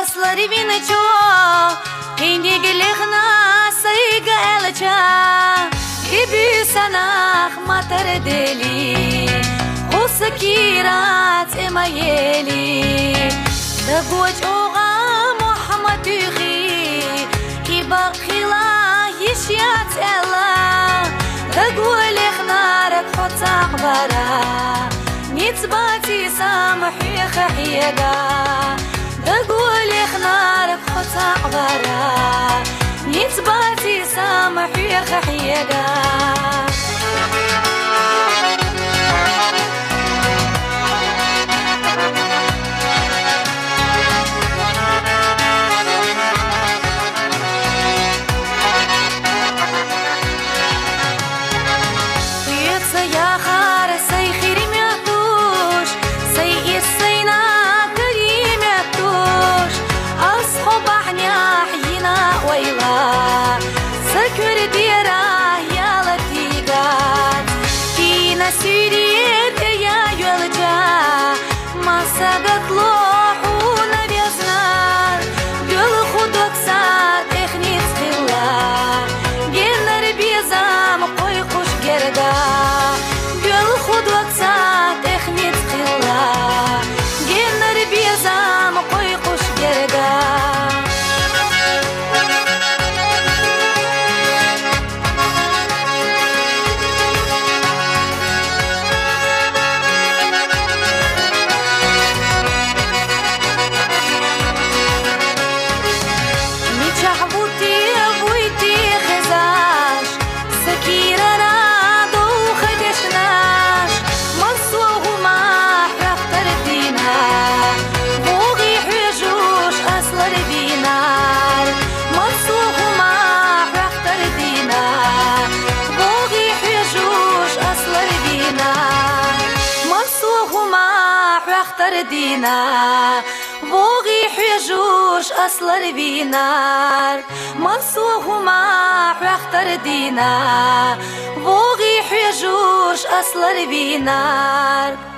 Aslar vinacho, hindigilikna sayga elcha, gibi sanach matar deli, usakirat emayeli, dagwaj oga Muhammad yughi, kiba khila yishyat ella, dagwalikna rakhat akbara, nitbati samhi khahiyaga. أقولي خنارك خط عبارة نتباتي سامح يا خحيقة يا خار سي خيري ميعطوش سي السينا سكر ديراه يا لطيقات فينا سيريت يا يولجا ما سقط لوحونا بيزنار قل خدوك سات اخني تخلا قلنا بيزام قوي قوش قرقا قل خدوك سات اخني تخلا قلنا بيزام قوي قوش قرقا دينار بوغي حجوش أصل بينار منصوه ما يختار دينار بوغي حجوش أصل بينار